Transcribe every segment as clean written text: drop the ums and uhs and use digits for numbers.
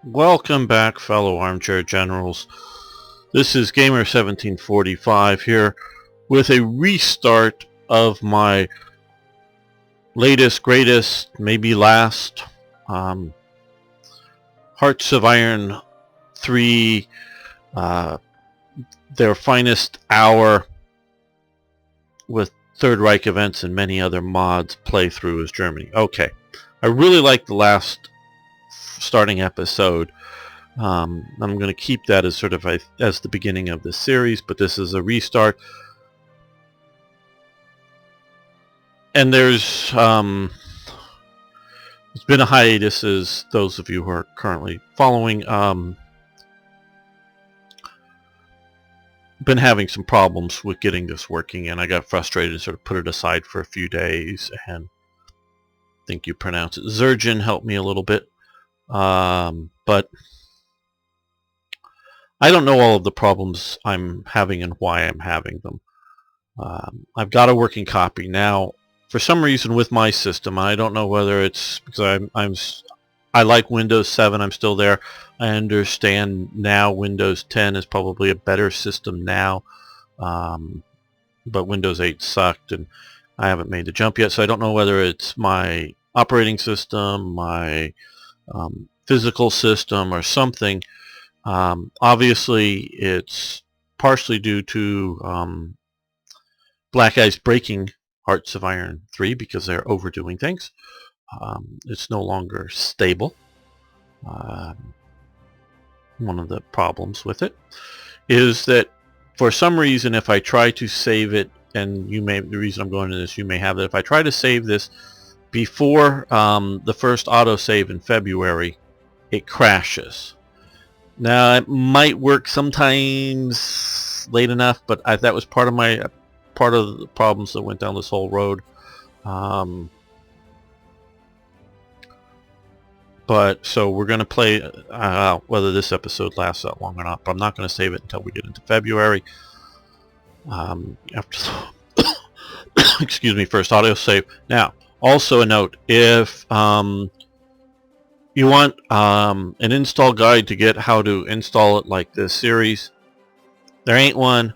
Welcome back, fellow armchair generals. This is Gamer1745 here with a restart of my latest, greatest, maybe last Hearts of Iron 3, their finest hour with Third Reich events and many other mods playthrough as Germany. Okay, I really like the last starting episode. I'm going to keep that as sort of as the beginning of this series, but this is a restart. And there's been a hiatus, as those of you who are currently following been having some problems with getting this working, and I got frustrated and sort of put it aside for a few days, and I think you pronounce it Zergen helped me a little bit. But I don't know all of the problems I'm having and why I'm having them. I've got a working copy now. For some reason with my system, I don't know whether it's because I like Windows 7. I'm still there. I understand now Windows 10 is probably a better system now, but Windows 8 sucked, and I haven't made the jump yet. So I don't know whether it's my operating system, my physical system, or something. Obviously, it's partially due to Black Eyes breaking Hearts of Iron 3 because they're overdoing things. It's no longer stable. One of the problems with it is that for some reason, if I try to save it, and the reason I'm going to this, you may have that if I try to save this before the first autosave in February, it crashes. Now, it might work sometimes late enough, but that was part of the problems that went down this whole road. But so we're going to play whether this episode lasts that long or not, but I'm not going to save it until we get into February. After excuse me, first audio save. Now, also a note, if you want an install guide to get how to install it like this series, there ain't one.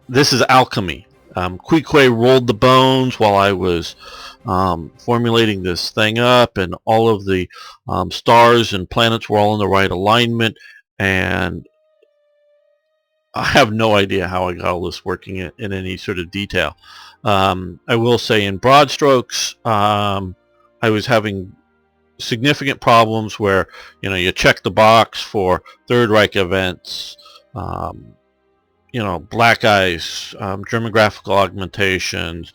This is alchemy. Queequeg rolled the bones while I was formulating this thing up, and all of the stars and planets were all in the right alignment, and I have no idea how I got all this working in any sort of detail. I will say in broad strokes, I was having significant problems where, you check the box for Third Reich events, Black Eyes, German graphical augmentations,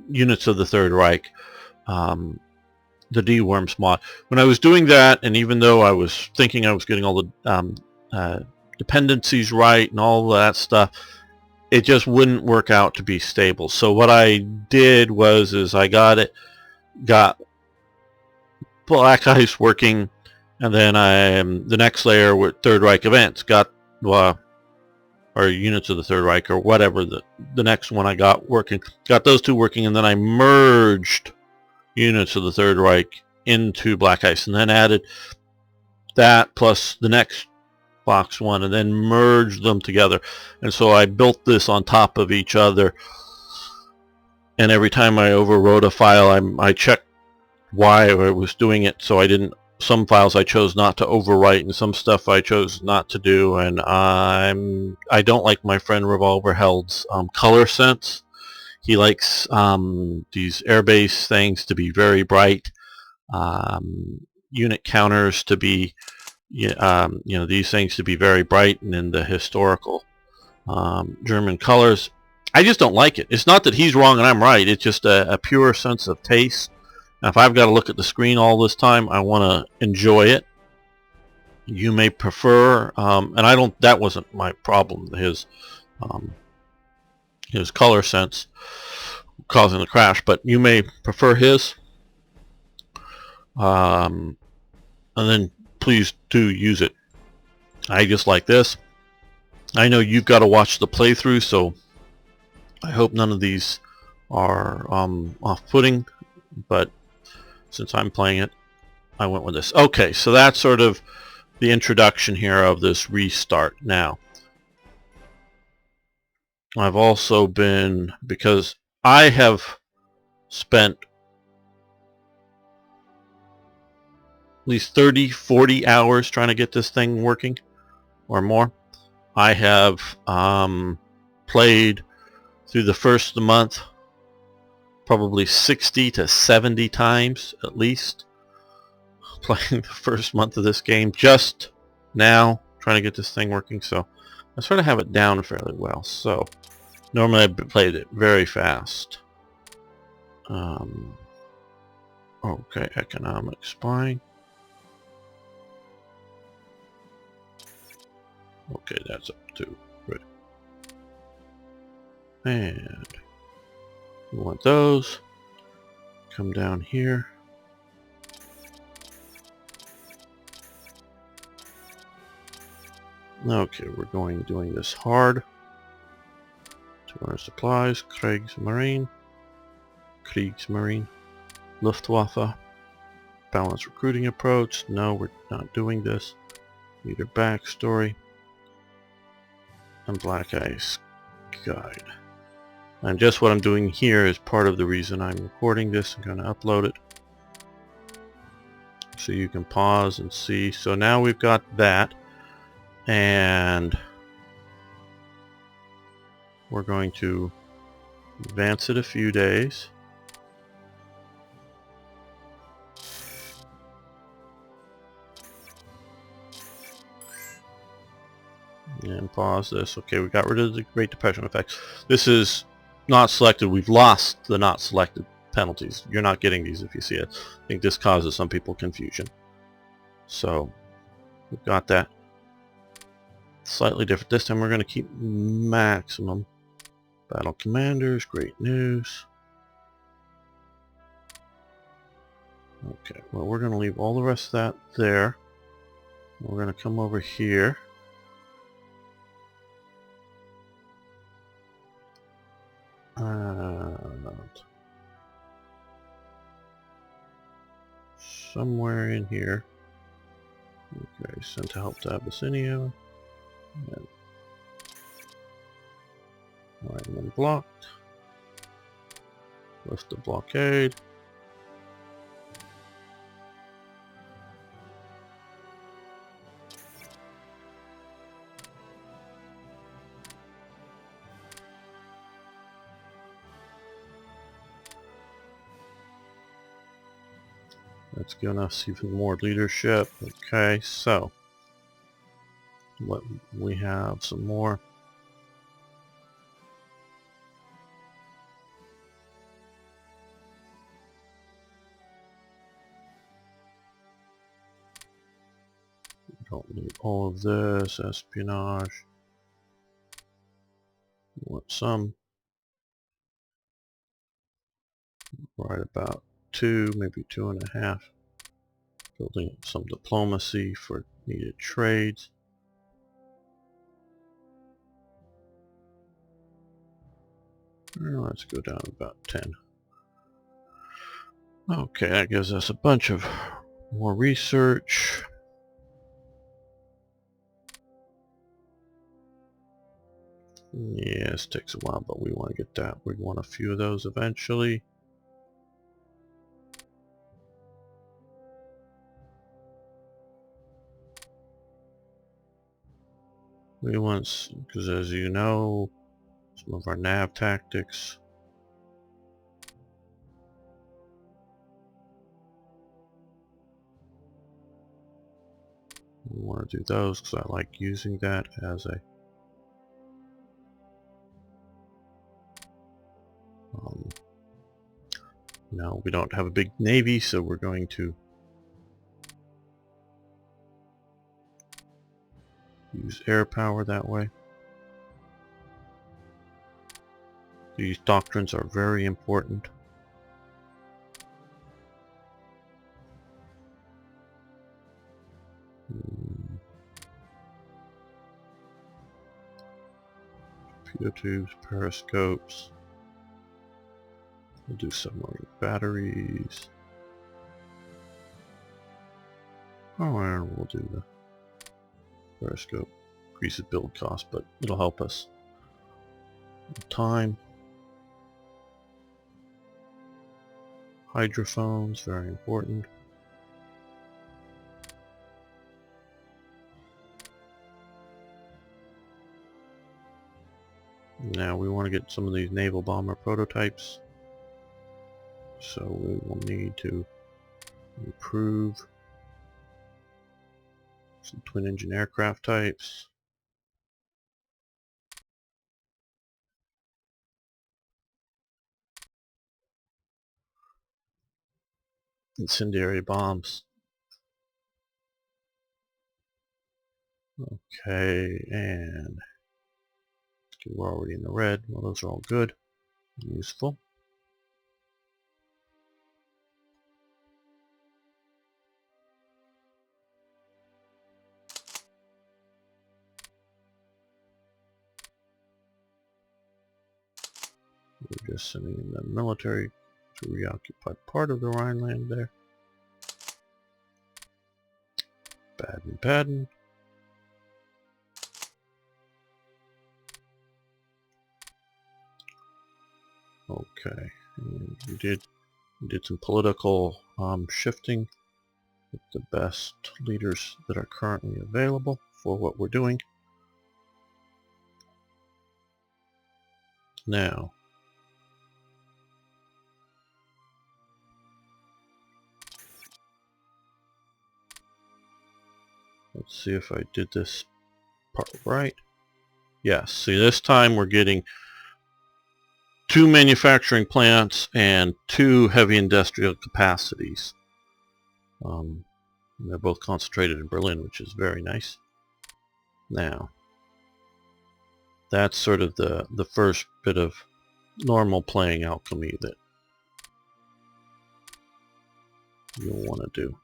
units of the Third Reich, the D-Worms mod. When I was doing that, and even though I was thinking I was getting all the dependencies right and all that stuff, it just wouldn't work out to be stable. So what I did was I got Black Eyes working, and then the next layer with Third Reich events got or units of the Third Reich, or whatever the next one I got working, got those two working, and then I merged units of the Third Reich into Black Ice, and then added that plus the next box one, and then merged them together. And so I built this on top of each other, and every time I overwrote a file, I checked why I was doing it. So some files I chose not to overwrite, and some stuff I chose not to do. And I don't like my friend Revolverheld's color sense. He likes these airbase things to be very bright, unit counters to be, these things to be very bright, and in the historical German colors. I just don't like it. It's not that he's wrong and I'm right. It's just a pure sense of taste. Now, if I've got to look at the screen all this time, I want to enjoy it. You may prefer, and that wasn't my problem. His color sense causing the crash, but you may prefer his. And then please do use it. I just like this. I know you've got to watch the playthrough, so I hope none of these are off-putting, but since I'm playing it, I went with this. Okay, so that's sort of the introduction here of this restart. Now, I've also been, because I have spent at least 30, 40 hours trying to get this thing working, or more. I have played through the first of the month probably 60 to 70 times at least, playing the first month of this game just now, trying to get this thing working. So I sort of have it down fairly well. So normally I played it very fast. Okay, economic spying. Okay, that's up to good. And we want those. Come down here. Okay, we're doing this hard. 200 supplies, Kriegsmarine, Luftwaffe, balanced recruiting approach. No, we're not doing this. Leader backstory, and Black Ice Guide. And just what I'm doing here is part of the reason I'm recording this. I'm going to upload it so you can pause and see. So now we've got that, and we're going to advance it a few days. And pause this. Okay, we got rid of the Great Depression effects. This is not selected. We've lost the not selected penalties. You're not getting these if you see it. I think this causes some people confusion. So we've got that. Slightly different. This time we're going to keep maximum. Battle commanders, great news. Okay, well, we're going to leave all the rest of that there. We're going to come over here. Somewhere in here. Okay, sent to help to Abyssinia. And Wyman blocked. Lift the blockade. That's giving us even more leadership. Okay, so what we have some more. We don't need all of this. Espionage. We want some. Right about 2, maybe 2.5. Building up some diplomacy for needed trades. Let's go down about 10. Okay, that gives us a bunch of more research. Yeah, this takes a while, but we want to get that. We want a few of those eventually. We want, because as you know, some of our nav tactics. We want to do those because I like using that as a now we don't have a big navy, so we're going to use air power that way. These doctrines are very important. torpedo tubes, periscopes. We'll do submarine batteries. Oh, and we'll do the periscope. Increases build cost, but it'll help us. Time. Hydrophones, very important. Now we want to get some of these naval bomber prototypes. So we will need to improve some twin engine aircraft types. Incendiary bombs. Okay, and we're already in the red. Well, those are all good and useful. We're just sending in the military to reoccupy part of the Rhineland there. Baden. Okay, and we did some political shifting with the best leaders that are currently available for what we're doing. Now, let's see if I did this part right. Yes, see, this time we're getting 2 manufacturing plants and 2 heavy industrial capacities. They're both concentrated in Berlin, which is very nice. Now, that's sort of the first bit of normal playing alchemy that you'll want to do.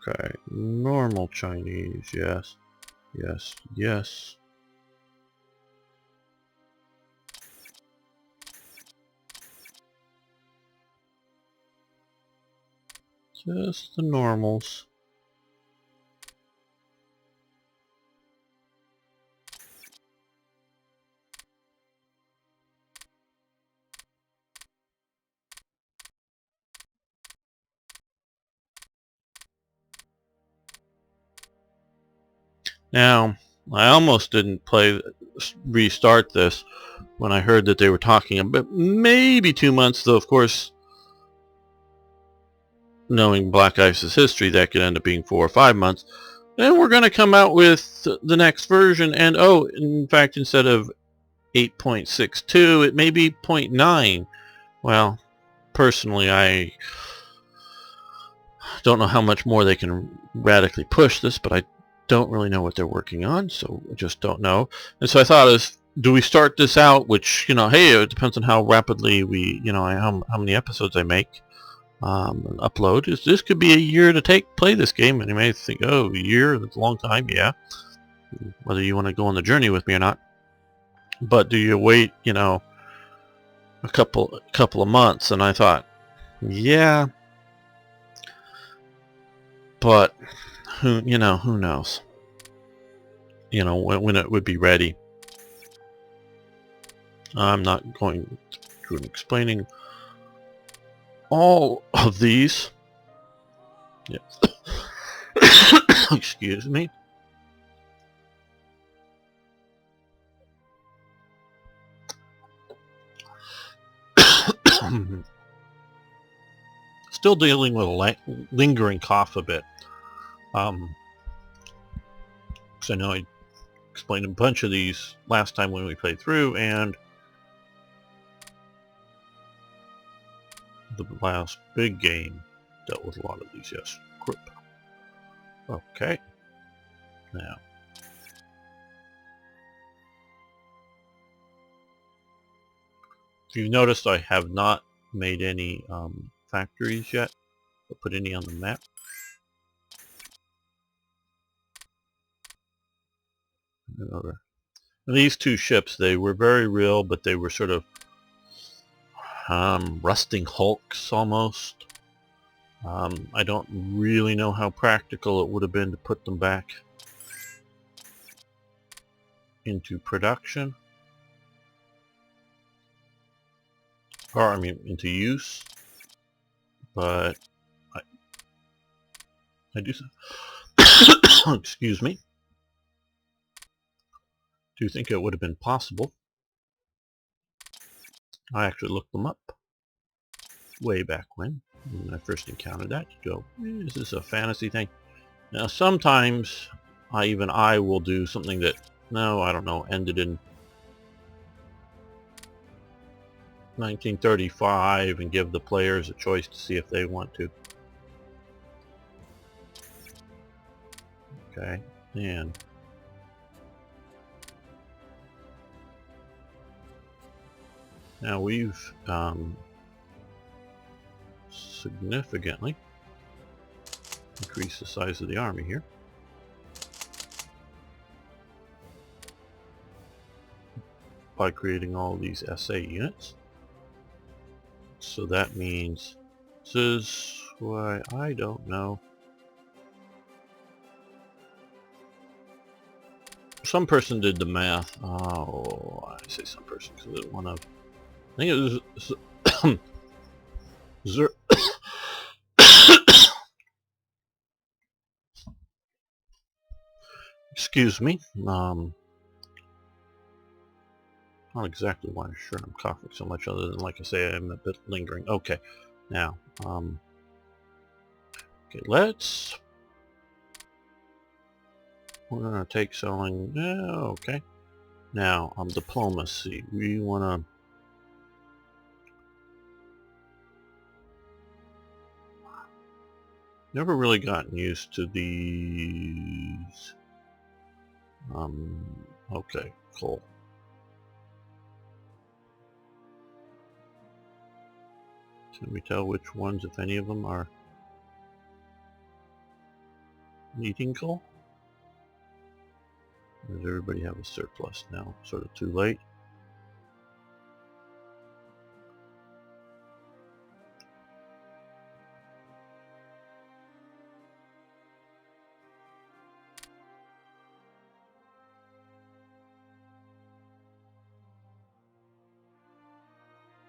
Okay, normal Chinese, yes, yes, yes. Just the normals. Now, I almost didn't restart this when I heard that they were talking about maybe 2 months, though of course, knowing Black Ice's history, that could end up being 4 or 5 months. And we're going to come out with the next version, and oh, in fact, instead of 8.62, it may be 0.9. Well, personally, I don't know how much more they can radically push this, but I don't really know what they're working on, so I just don't know. And so I thought, do we start this out, which, hey, it depends on how rapidly we, how many episodes I make, and upload. This could be a year to play this game, and you may think, oh, a year, that's a long time, yeah. Whether you want to go on the journey with me or not. But do you wait, a couple of months? And I thought, yeah, but who knows? When it would be ready. I'm not going through and explaining all of these. Yes. Excuse me. Still dealing with a lingering cough a bit. So I know I explained a bunch of these last time when we played through, and the last big game dealt with a lot of these, yes. Grip. Okay. Now. If you've noticed, I have not made any factories yet, or put any on the map. And these two ships, they were very real, but they were sort of rusting hulks almost. I don't really know how practical it would have been to put them back into production. Or, I mean, into use. But I do... excuse me. Do you think it would have been possible? I actually looked them up way back when I first encountered that. You go, is this a fantasy thing? Now sometimes I will do something that, no, I don't know, ended in 1935 and give the players a choice to see if they want to. Okay, and now we've significantly increased the size of the army here. By creating all these SA units. So that means, this is why I don't know. Some person did the math. Oh, I say some person because it was one of, I think it was excuse me. Not exactly why sure I'm coughing so much, other than, like I say, I'm a bit lingering. Okay, now, okay, we're gonna take selling. Yeah, okay. Now, diplomacy. We wanna. Never really gotten used to these. Okay, cool. Can we tell which ones, if any of them, are needing coal? Or does everybody have a surplus now? Sort of too late.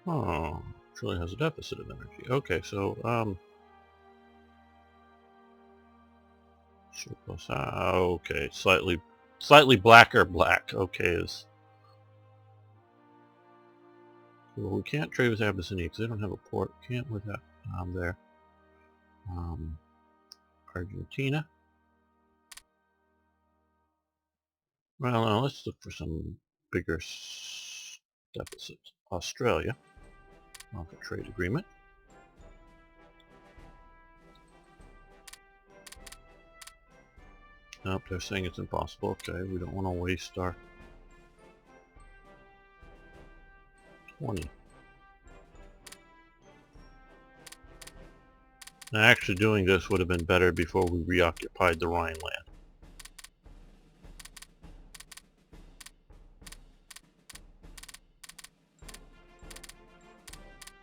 Oh, Chile has a deficit of energy. Okay, so surplus. Okay, slightly blacker black. Okay, is well, we can't trade with Abyssinia because they don't have a port. Can't with that there. Argentina. Well, now let's look for some bigger deficits. Australia. Off a trade agreement. Nope, they're saying it's impossible. Okay, we don't want to waste our 20. Now, actually doing this would have been better before we reoccupied the Rhineland.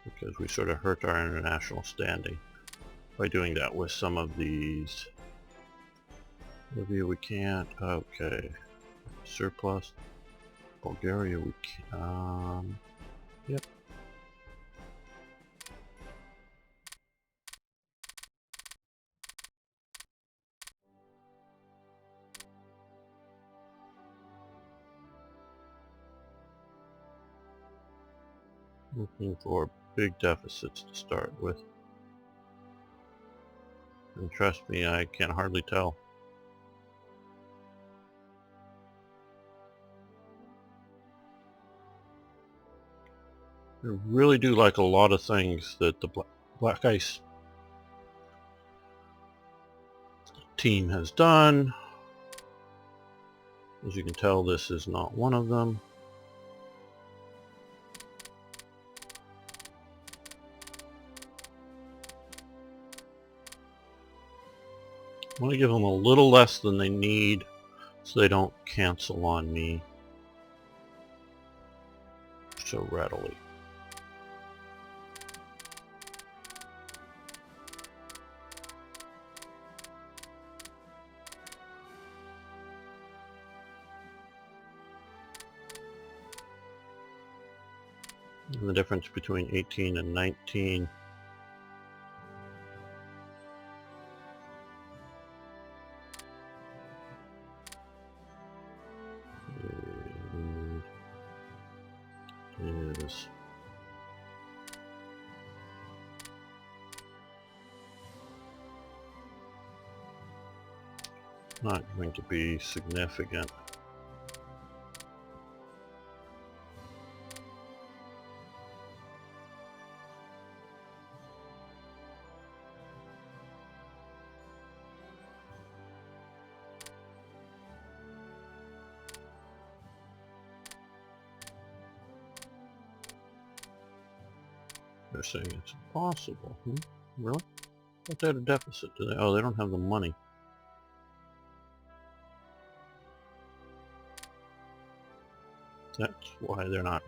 Because we sort of hurt our international standing by doing that with some of these. Libya we can't. Okay. Surplus. Bulgaria we can. Yep. Looking for big deficits to start with. And trust me, I can hardly tell. I really do like a lot of things that the Black Ice team has done. As you can tell, this is not one of them. I want to give them a little less than they need so they don't cancel on me so readily. And the difference between 18 and 19 is not going to be significant. They're saying it's impossible. Really? But they had a deficit, do they? Oh, they don't have the money. That's why they're not.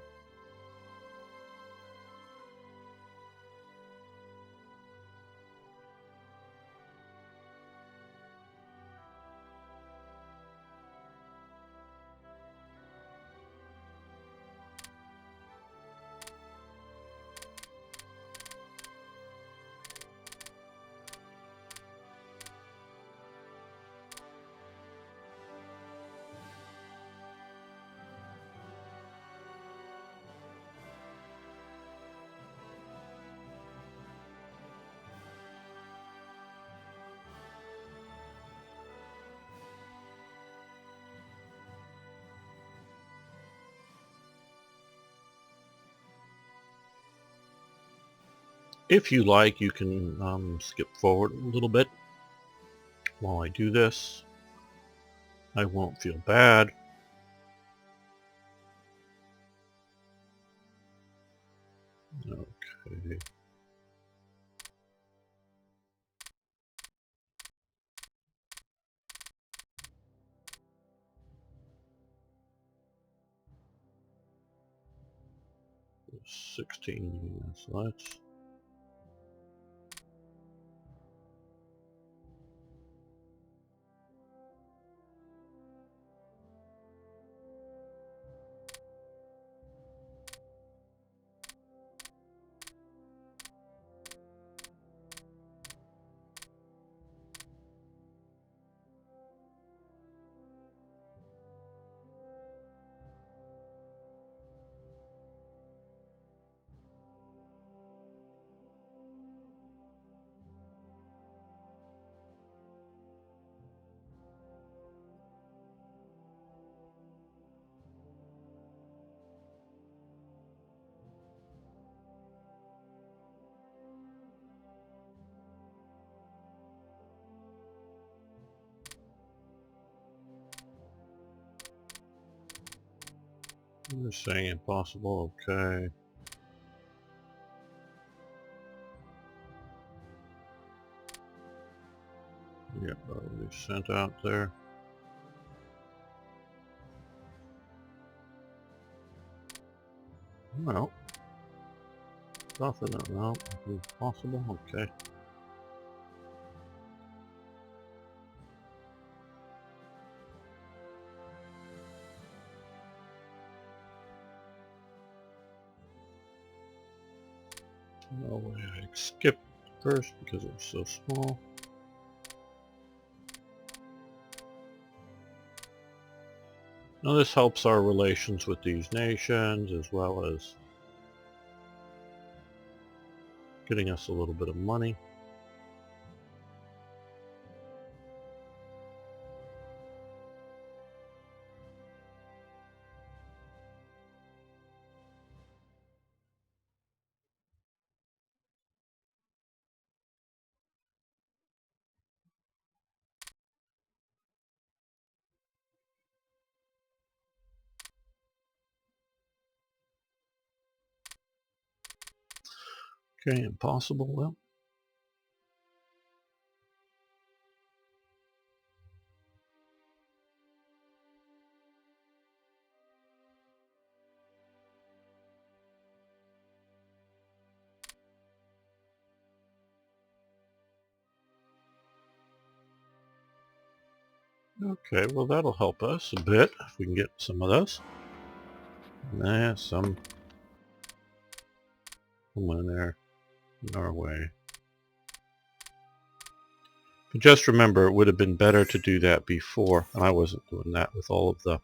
If you like, you can skip forward a little bit while I do this. I won't feel bad. Okay. 16, so that's you're saying impossible. Okay. Yep, already sent out there. Well, nothing else is possible. Okay. No way, I skipped first because it was so small. Now this helps our relations with these nations as well as getting us a little bit of money. Okay, impossible. Well, Okay, well that'll help us a bit if we can get some of those. Some in there, Norway. But just remember, it would have been better to do that before, and I wasn't doing that with all of the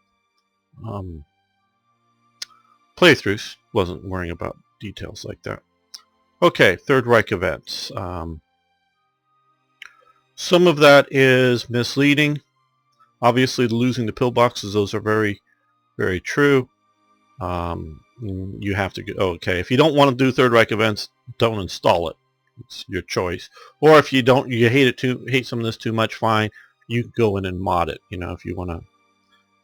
playthroughs. Wasn't worrying about details like that. Okay, Third Reich events. Some of that is misleading. Obviously, losing the pillboxes, those are very, very true. You have to go, okay, if you don't want to do Third Reich events, don't install it. It's your choice. Or if you don't, you hate some of this too much, fine. You can go in and mod it, if you want to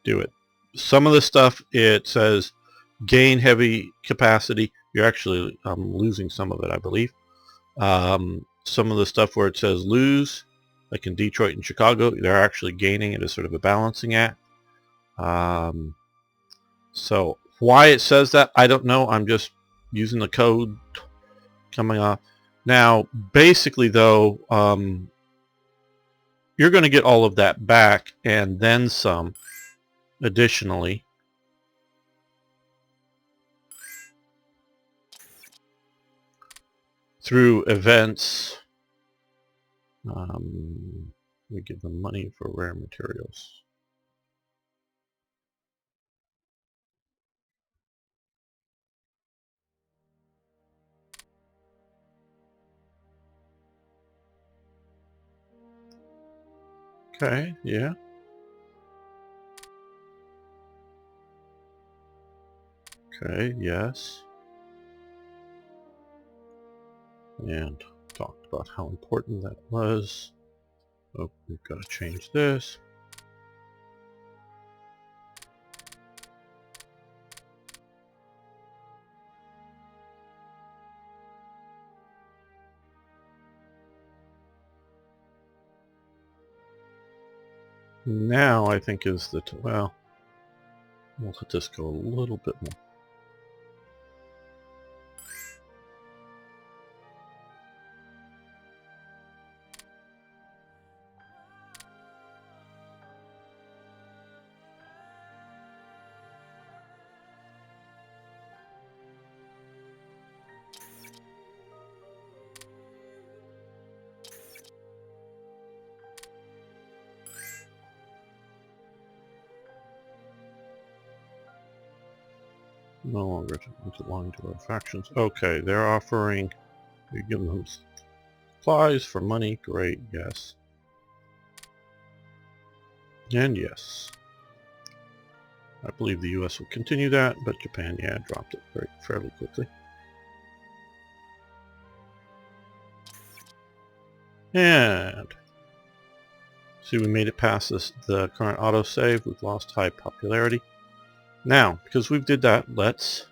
do it. Some of the stuff, it says gain heavy capacity. You're actually losing some of it, I believe. Some of the stuff where it says lose, like in Detroit and Chicago, they're actually gaining it as sort of a balancing act. So why it says that, I don't know. I'm just using the code coming off. Now, basically, though, you're going to get all of that back and then some additionally. Through events. We give them money for rare materials. Okay, yeah. Okay, yes. And talked about how important that was. Oh, we've got to change this. Now I think is the, well, we'll let this go a little bit more. No longer belong to our factions. Okay, they're offering, we give them supplies for money. Great, yes. And yes. I believe the US will continue that, but Japan, yeah, dropped it fairly quickly. And see, we made it past the current autosave. We've lost high popularity. Now, because we did that, let's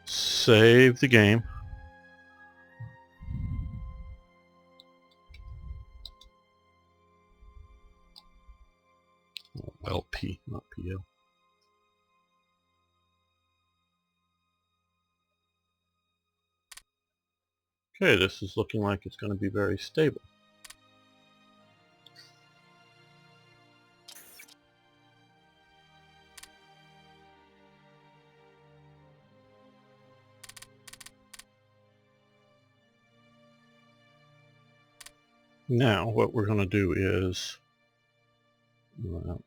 save the game. LP, not PL. Okay, this is looking like it's going to be very stable. Now, what we're going to do is the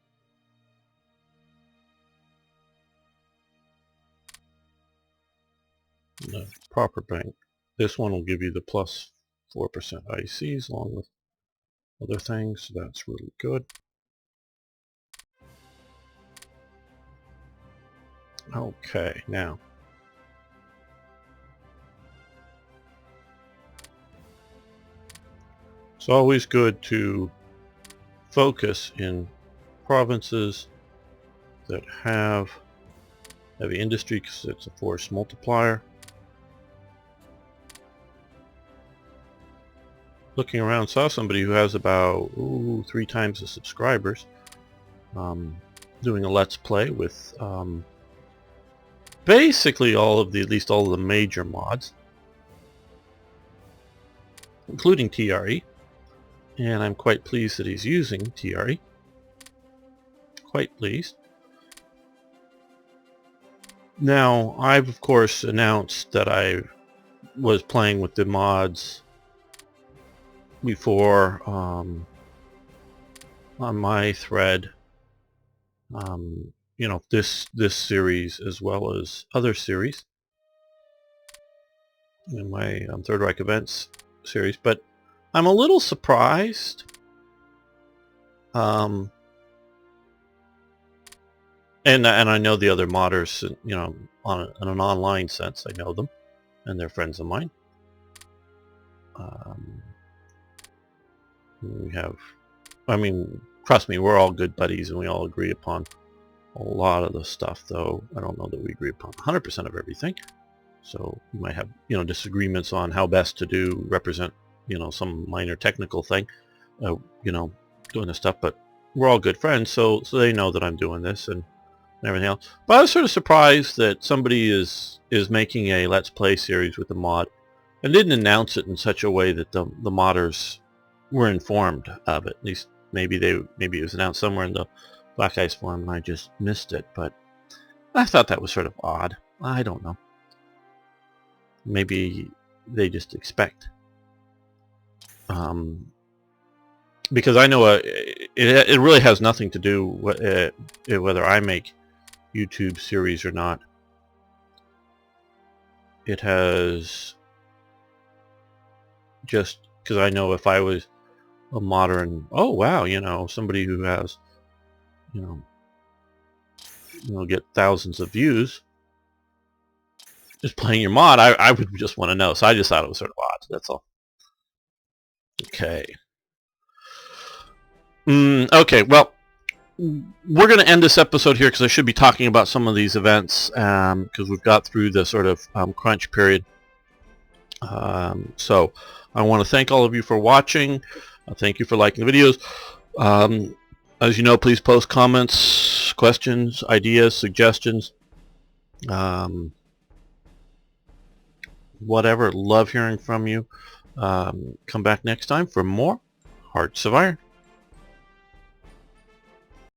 proper bank. This one will give you the plus 4% ICs along with other things, so that's really good. Okay, now it's always good to focus in provinces that have heavy industry because it's a force multiplier. Looking around, saw somebody who has about 3 times the subscribers doing a let's play with basically at least all of the major mods, including TRE, and I'm quite pleased that he's using TRE. Quite pleased. Now, I've of course announced that I was playing with the mods before on my thread. You know, this series as well as other series in my Third Reich Events series, but I'm a little surprised. And I know the other modders, you know, in an online sense, I know them, and they're friends of mine. We have, I mean, trust me, we're all good buddies, and we all agree upon a lot of the stuff, though I don't know that we agree upon 100% of everything. So you might have, you know, disagreements on how best to represent, you know, some minor technical thing, you know, doing this stuff, but we're all good friends, so they know that I'm doing this and everything else. But I was sort of surprised that somebody is making a Let's Play series with the mod and didn't announce it in such a way that the modders were informed of it. At least maybe it was announced somewhere in the Black Ice forum and I just missed it, but I thought that was sort of odd. I don't know. Maybe they just expect. Because I know it really has nothing to do with whether I make YouTube series or not. It has just because I know if I was a modern, oh wow, you know, somebody who has, you know, get thousands of views just playing your mod, I would just want to know. So I just thought it was sort of odd. That's all. Okay. Okay. Well, we're going to end this episode here because I should be talking about some of these events because we've got through the sort of crunch period. So I want to thank all of you for watching. Thank you for liking the videos. As you know, please post comments, questions, ideas, suggestions. Whatever. Love hearing from you. Come back next time for more Hearts of Iron.